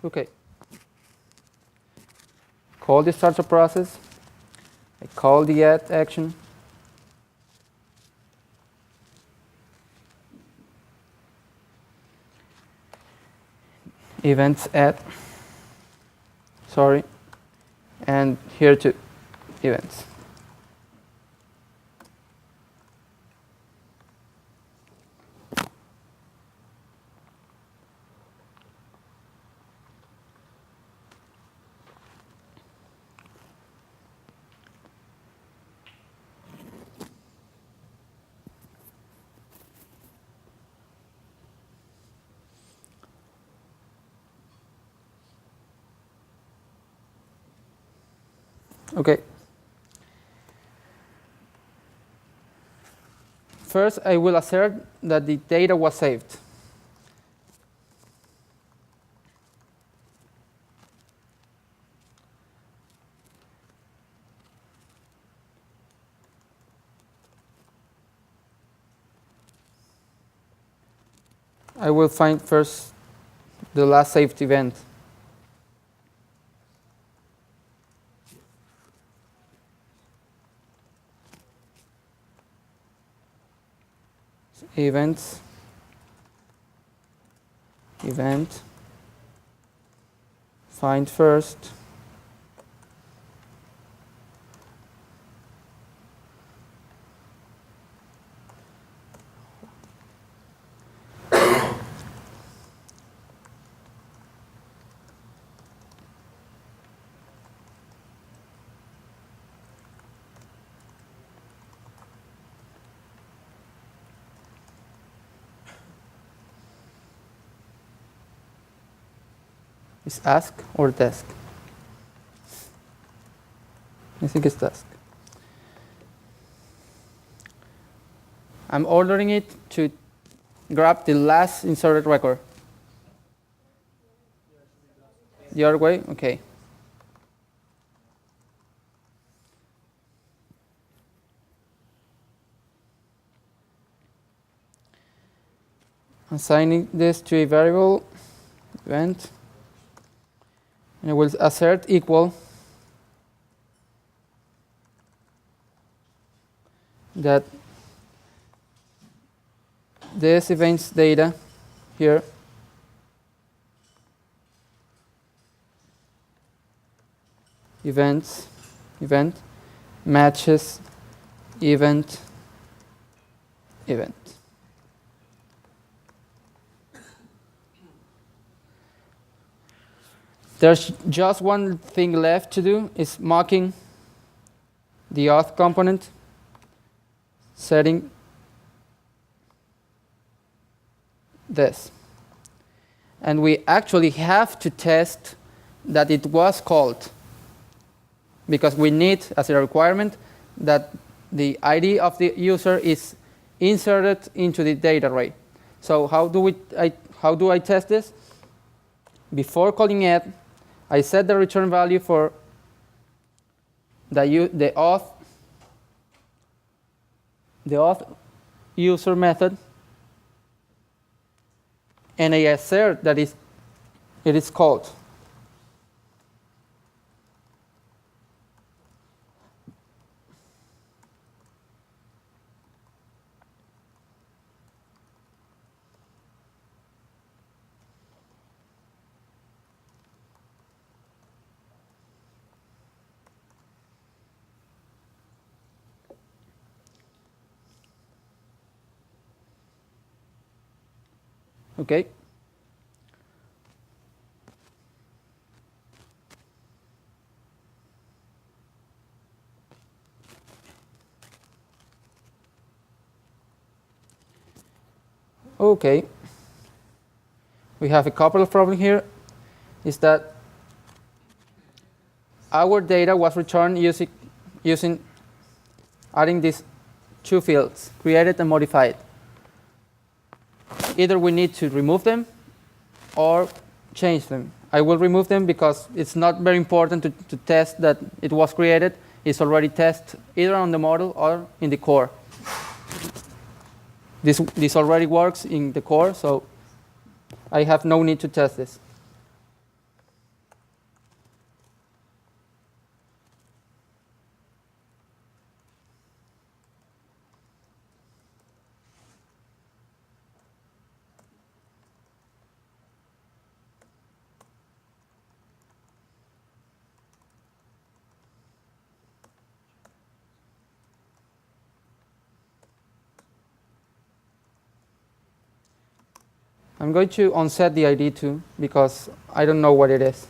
Okay. Call the startup process. I call the add action. Events add. Sorry. And here too, events. Okay. First, I will assert that the data was saved. I will find first the last saved event. Events, event, find first, is ask or task? I think it's task. I'm ordering it to grab the last inserted record. The other way? Okay. Assigning this to a variable event. And I will assert equal that this event's data here event matches event. There's just one thing left to do, is mocking the auth component, setting this. And we actually have to test that it was called, because we need, as a requirement, that the ID of the user is inserted into the data array. So how do I test this? Before calling add, I set the return value for the auth user method, and I assert that it is called. Okay. Okay. We have a couple of problems here. Is that our data was returned using adding these two fields, created and modified. Either we need to remove them or change them. I will remove them because it's not very important to test that it was created. It's already tested either on the model or in the core. This already works in the core, so I have no need to test this. I'm going to unset the ID too, because I don't know what it is.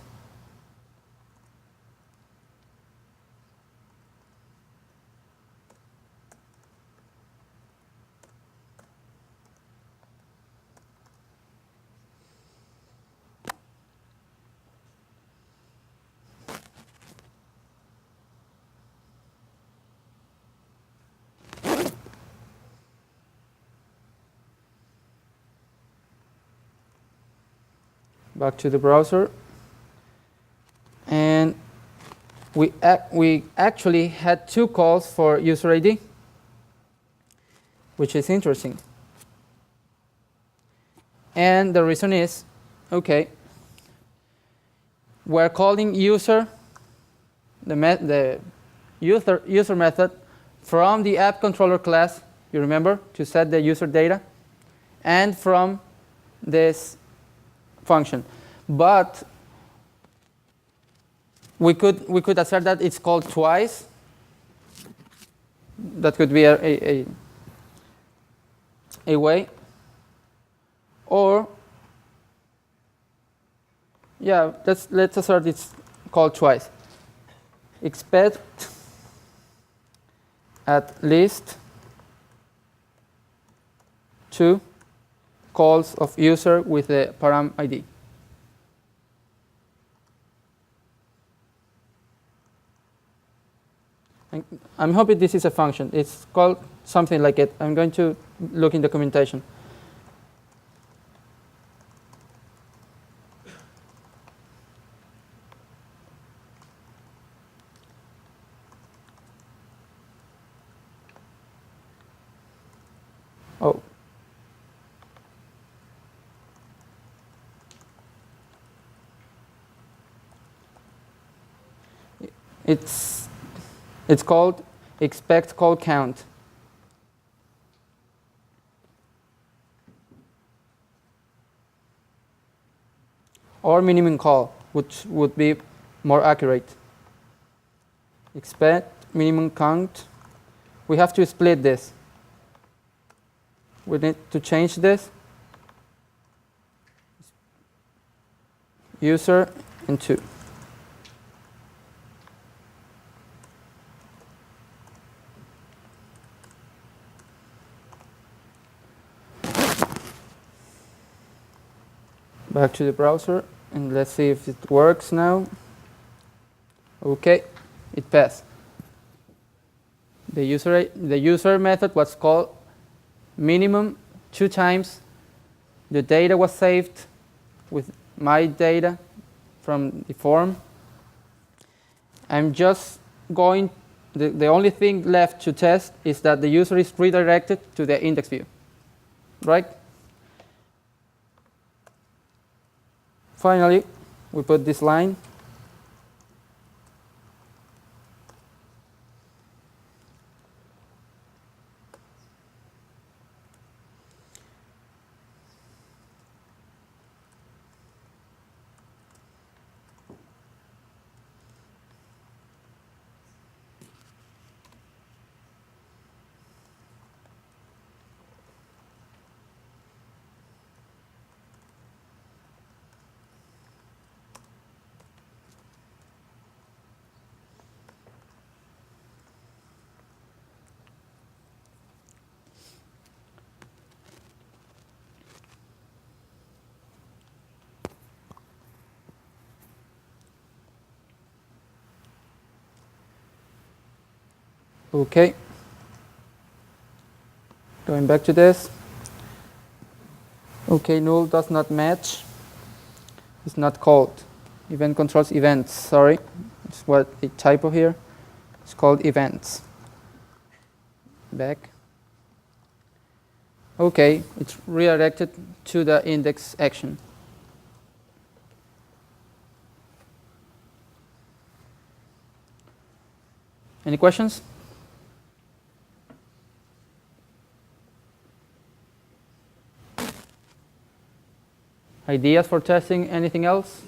Back to the browser. And we actually had 2 calls for user ID, which is interesting. And the reason is, okay, we're calling user, the user method from the app controller class, you remember, to set the user data, and from this function. But we could assert that it's called twice. That could be a way. Or, yeah, let's assert it's called twice. Expect at least 2 calls of user with the param ID. I'm hoping this is a function. It's called something like it. I'm going to look in documentation. Oh. It's called expect call count. Or minimum call, which would be more accurate. Expect minimum count. We have to split this. We need to change this. User and 2. Back to the browser, and let's see if it works now. Okay, it passed. The user method was called minimum 2 times. The data was saved with my data from the form. I'm just going, the only thing left to test is that the user is redirected to the index view, right? Finally, we put this line. Okay. Going back to this. Okay, null does not match. It's not called. Event controls events. Sorry, it's what a typo here. It's called events. Back. Okay, it's redirected to the index action. Any questions? Ideas for testing anything else?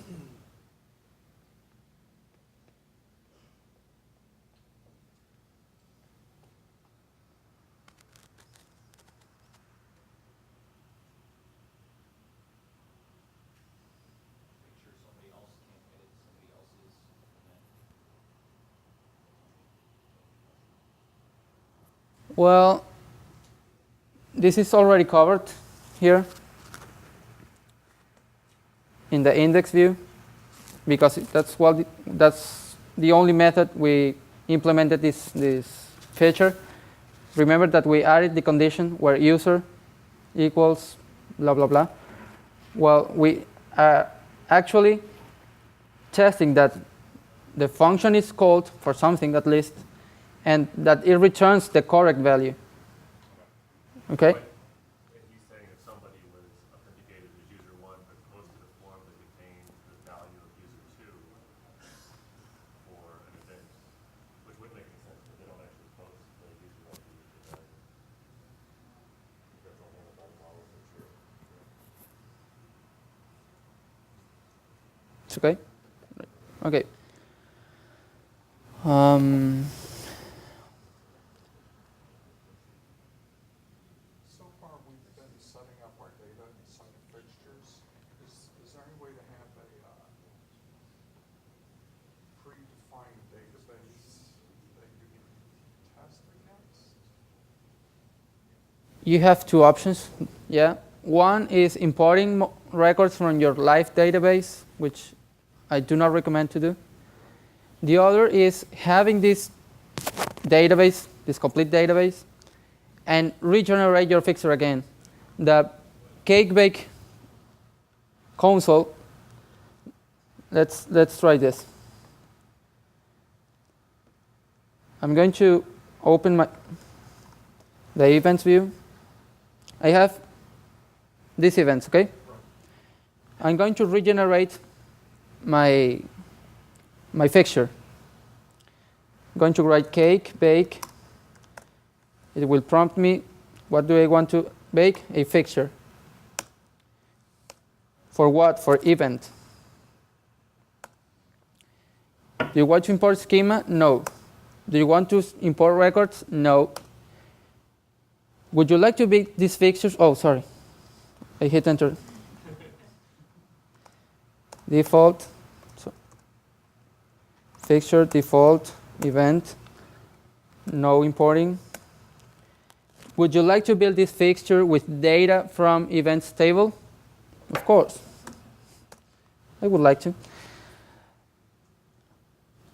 Well, this is already covered here in the index view, because that's the only method we implemented this feature. Remember that we added the condition where user equals blah, blah, blah. Well, we are actually testing that the function is called for something at least, and that it returns the correct value. Okay? If you say if somebody was authenticated as user 1 but posted a form that contained the value of user 2 for an event, which would make any sense, but they don't actually post the user ID to the value. That's all the models are true. It's okay? Okay. So far, we've been setting up our data inside of fixtures. Is there any way to have a predefined database that you can test against? You have two options. Yeah. One is importing records from your live database, which I do not recommend to do. The other is having this database, this complete database, and regenerate your fixture again. The CakePHP Console, let's try this. I'm going to open the events view. I have these events, okay? I'm going to regenerate my fixture. I'm going to write cake, bake. It will prompt me, what do I want to bake? A fixture. For what? For event. Do you want to import schema? No. Do you want to import records? No. Would you like to bake these fixtures? Oh, sorry. I hit enter. Default. Fixture, default, event, no importing. Would you like to build this fixture with data from events table? Of course. I would like to.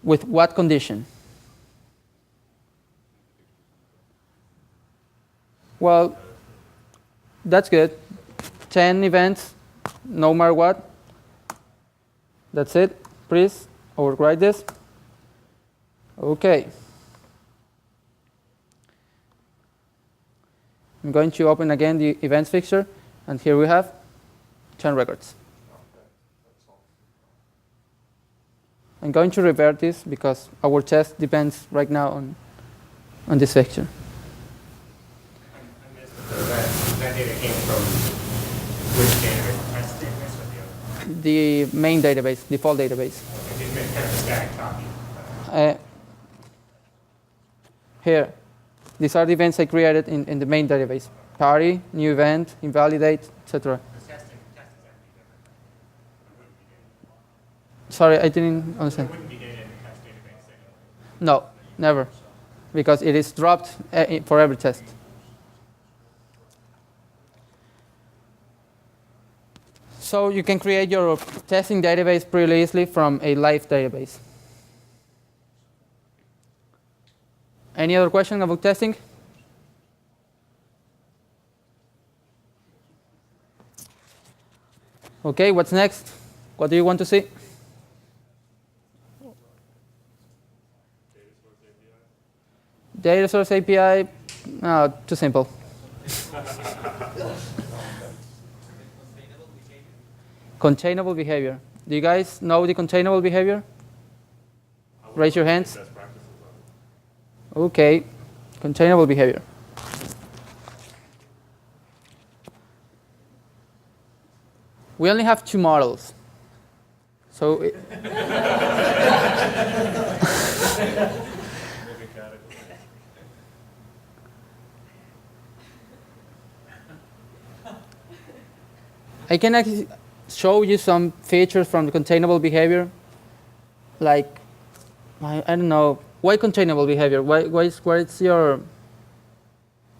With what condition? Well, that's good. 10 events, no matter what. That's it. Please override this. Okay. I'm going to open again the events fixture, and here we have 10 records. Okay, that's all. I'm going to revert this because our test depends right now on this fixture. I missed that data came from which database? Test database or the other? The main database, default database. It just meant kind of a static copy. Here, these are the events I created in the main database. Party, new event, invalidate, etc. The test is actually different. Sorry, I didn't understand. There wouldn't be data in the test database anyway. No, never. Because it is dropped for every test. So you can create your testing database pretty easily from a live database. Any other question about testing? Okay, what's next? What do you want to see? Data source API? No, too simple. Containable behavior. Do you guys know the containable behavior? Raise your hands. Best practices on it. Okay, containable behavior. We only have 2 models. So I can actually show you some features from the containable behavior. Like, I don't know, why containable behavior? Why is your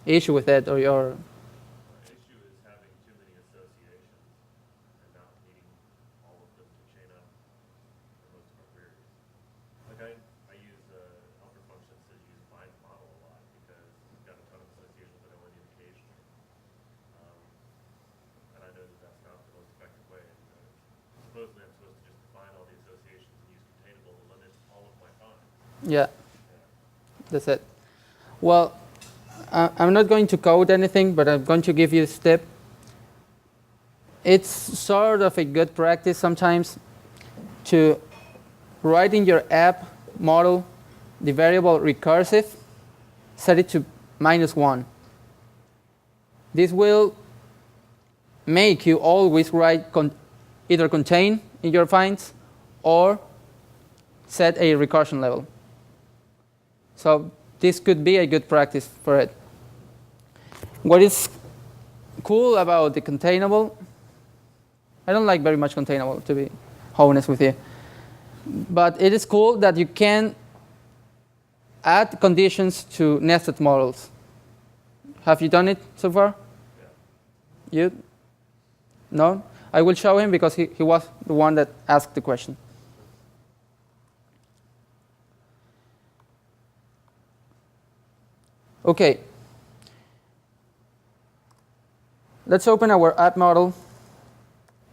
issue with it, or your The issue is having too many associations and not needing all of them to chain up for most of our queries. Like I use helper functions to use find model a lot because we've got a ton of associations that I want to use occasionally. And I know that that's not the most effective way. And, supposedly I'm supposed to just define all the associations and use containable to limit all of my finds. yeah, that's it. Well, I'm not going to code anything, but I'm going to give you a step. It's sort of a good practice sometimes to write in your app model the variable recursive, set it to -1. This will make you always write either contain in your finds or set a recursion level. So this could be a good practice for it. What is cool about the containable, I don't like very much containable, to be honest with you. But it is cool that you can add conditions to nested models. Have you done it so far? You? No? I will show him because he was the one that asked the question. Okay. Let's open our app model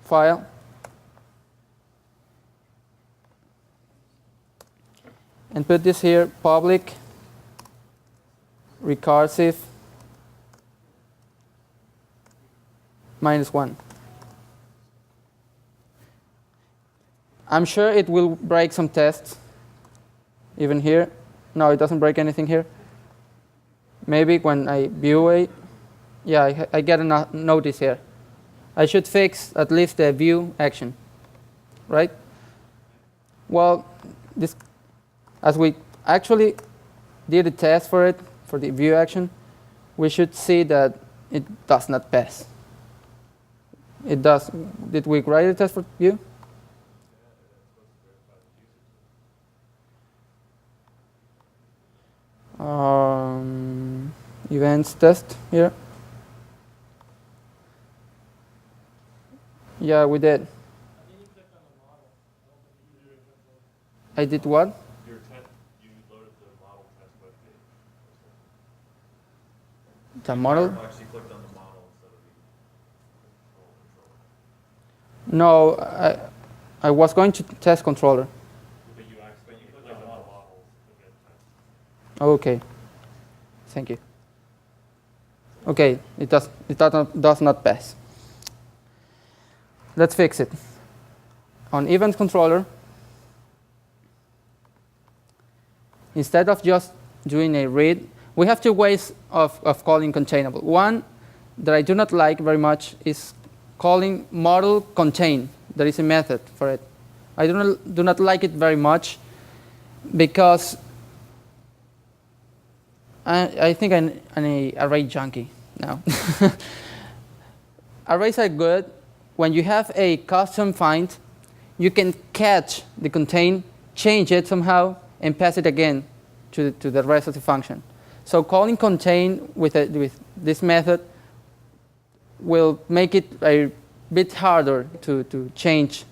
file. And put this here, public, recursive, -1. I'm sure it will break some tests, even here. No, it doesn't break anything here. Maybe when I view it, yeah, I get a notice here. I should fix at least the view action, right? Well, this, as we actually did a test for it, for the view action, we should see that it does not pass. It does. Did we write a test for view? Events test here. Yeah, we did. I did what? You loaded the model test web page. The model? You actually clicked on the model instead of the No, I was going to test controller. But you clicked on the model to get test. Okay. Thank you. Okay, it does not pass. Let's fix it. On event controller, instead of just doing a read, we have two ways of calling containable. One that I do not like very much is calling model contain. There is a method for it. I do not like it very much because I think I'm an array junkie now. Arrays are good. When you have a custom find, you can catch the contain, change it somehow, and pass it again to the rest of the function. So calling contain with this method will make it a bit harder to change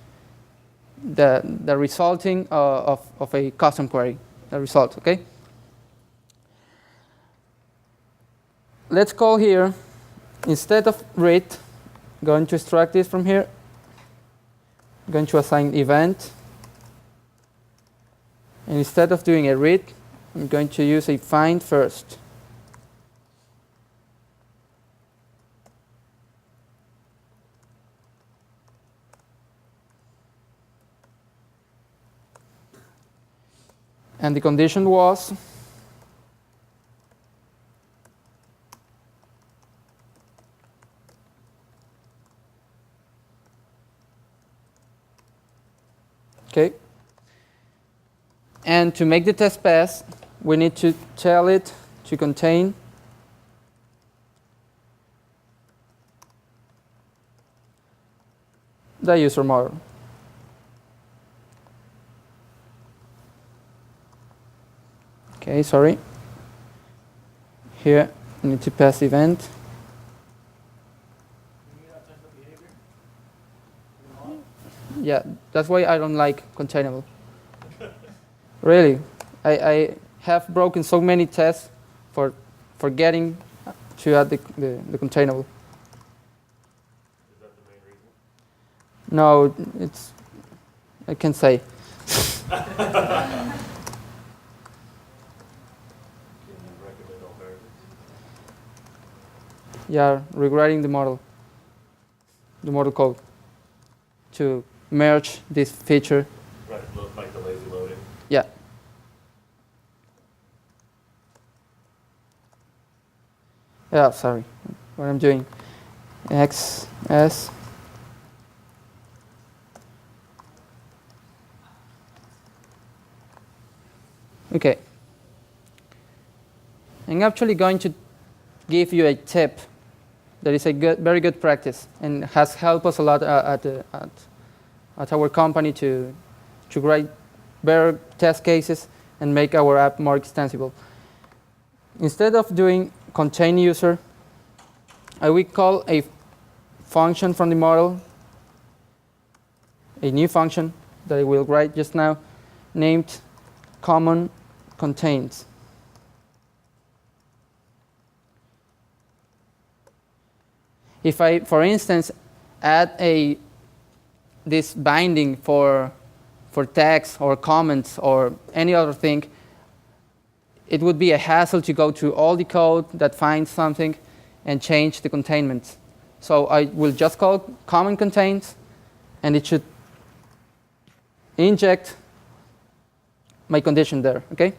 the resulting of a custom query, the result, okay? Let's call here, instead of read, going to extract this from here, going to assign event, and instead of doing a read, I'm going to use a find first. And the condition was okay. And to make the test pass, we need to tell it to contain the user model. Okay, sorry. Here, I need to pass event. Yeah, that's why I don't like containable. Really, I have broken so many tests for forgetting to add the containable. Is that the main reason? No, it's, I can say. Can you recommend alternatives? Yeah, rewriting the model code to merge this feature. Right, like the lazy loading. Yeah. Yeah, sorry. What I'm doing. XS. Okay. I'm actually going to give you a tip that is a very good practice and has helped us a lot at our company to write better test cases and make our app more extensible. Instead of doing contain user, I will call a function from the model, a new function that I will write just now, named common contains. If I, for instance, add this binding for text or comments or any other thing, it would be a hassle to go through all the code that finds something and change the containment. So I will just call common contains, and it should inject my condition there, okay?